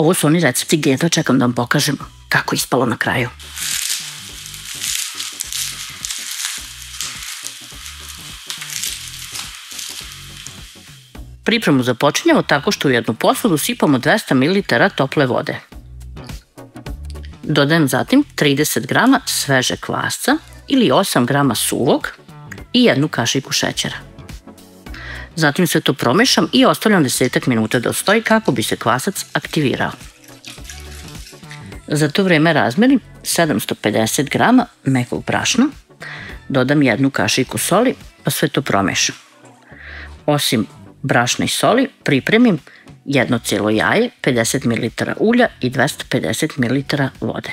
Ovo su oni recepti gdje jedva čekam da vam pokažem kako je ispalo na kraju. Pripremu započinjemo tako što u jednu posudu sipamo 200 ml tople vode. Dodajem zatim 30 g svežeg kvasca ili 8 g suvog i 1 kašiku šećera. Zatim sve to promešam i ostavljam 10 minuta da stoji kako bi se kvasac aktivirao. Za to vrijeme razmerim 750 g mekog brašna, dodam 1 kašiku soli pa sve to promešam. Osim brašna i soli pripremim 1 cijelo jaje, 50 ml ulja i 250 ml vode.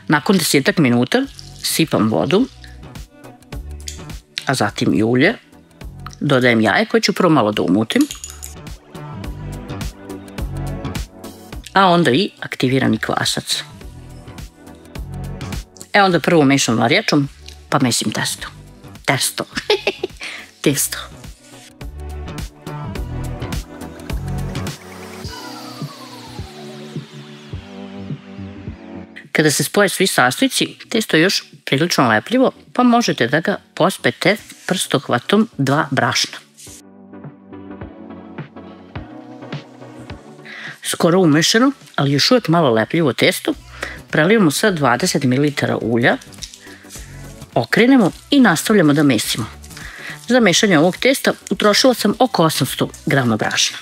Nakon 10 minuta sipam vodu, a zatim i ulje. Dodajem jaje koje ću prvo malo da umutim, a onda i aktivirani kvasac. Onda prvo mešam varjačom, pa mesim testo. Testo. Kada se spoje svi sastojci, testo je još prilično lepljivo, pa možete da ga pospete prstohvatom 2 brašna. Skoro umešano, ali još uvijek malo lepljivo testo, prelijemo sa 20 ml ulja, okrenemo i nastavljamo da mesimo. Za mešanje ovog testa utrošila sam oko 800 g brašna.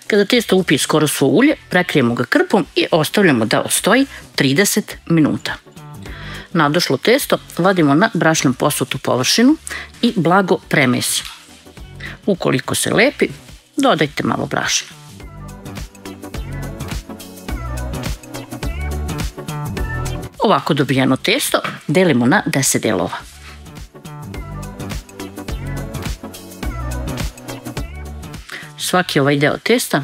Kada testo upije skoro svo ulje, prekrijemo ga krpom i ostavljamo da ostoji 30 minuta. Nadošlo testo vadimo na brašnom posutu površinu i blago premesimo. Ukoliko se lepi, dodajte malo brašna. Ovako dobijeno testo delimo na 10 delova. Svaki ovaj deo testa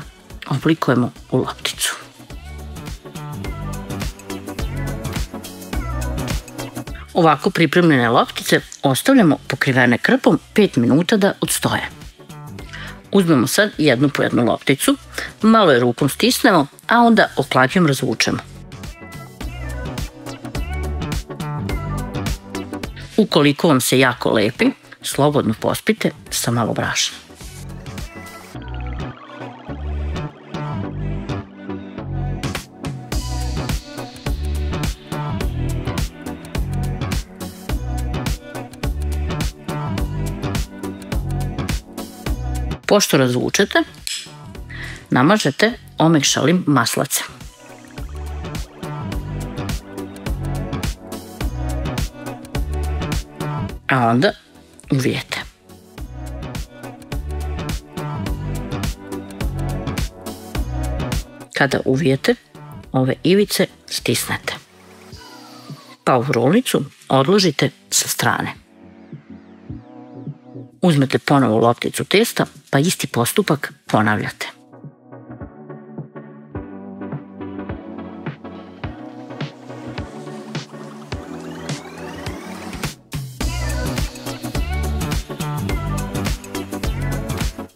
oblikujemo u lopticu. Ovako pripremljene loptice ostavljamo pokrivene krpom 5 minuta da odstoje. Uzmemo sad jednu po jednu lopticu, malo je rukom stisnemo, a onda oklađujom razvučemo. Ukoliko vam se jako lepi, slobodno pospite sa malo brašna. Pošto razvučete, namažete omekšalim maslacem. A onda uvijete. Kada uvijete, ove ivice stisnete. Pa u rolnicu odložite sa strane. Uzmete ponovo lopticu testa, pa isti postupak ponavljate.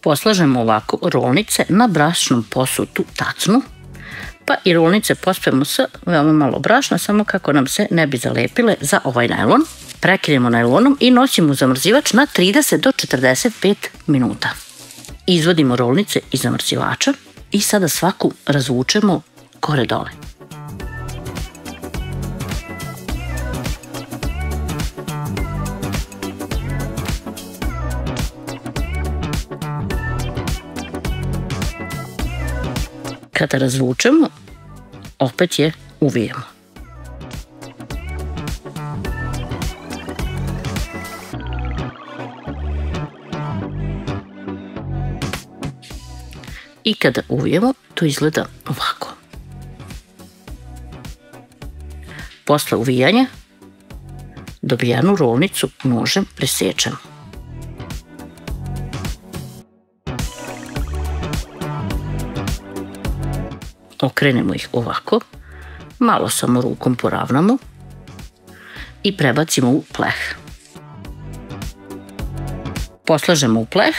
Poslažemo ovako rolnice na brašnom posutu tacnu, pa i rolnice pospemo sa veoma malo brašna, samo kako nam se ne bi zalepile za ovaj najlon. Prekrijemo najlonom i nosimo u zamrzivač na 30 do 45 minuta. Izvadimo rolnice iz zamrzivača i sada svaku razvučemo gore dole. Kada razvučemo, opet je uvijemo. I kada uvijemo, to izgleda ovako. Posle uvijanja, dobijanu rolnicu nožem presečemo. Okrenemo ih ovako, malo samo rukom poravnamo i prebacimo u pleh. Poslažemo u pleh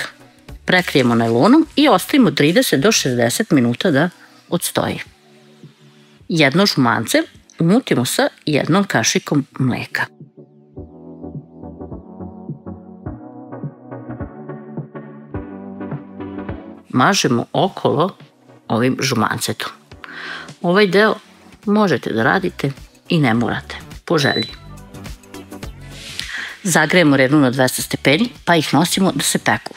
Prekrijemo najlonom i ostavimo 30 do 60 minuta da odstoji. Jedno žumance umutimo sa jednom kašikom mleka. Mažemo okolo ovim žumancetom. Ovaj deo možete da radite i ne morate, po želji. Zagrejemo rednu na 200 stepeni pa ih nosimo da se peku.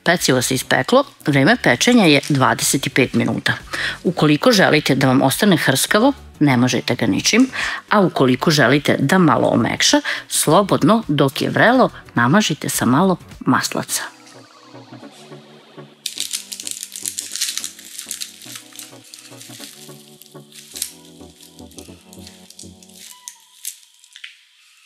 Pecivo se ispeklo, vreme pečenja je 25 minuta. Ukoliko želite da vam ostane hrskavo, ne možete ga ničim, a ukoliko želite da malo omekša, slobodno dok je vrelo namažite sa malo maslaca.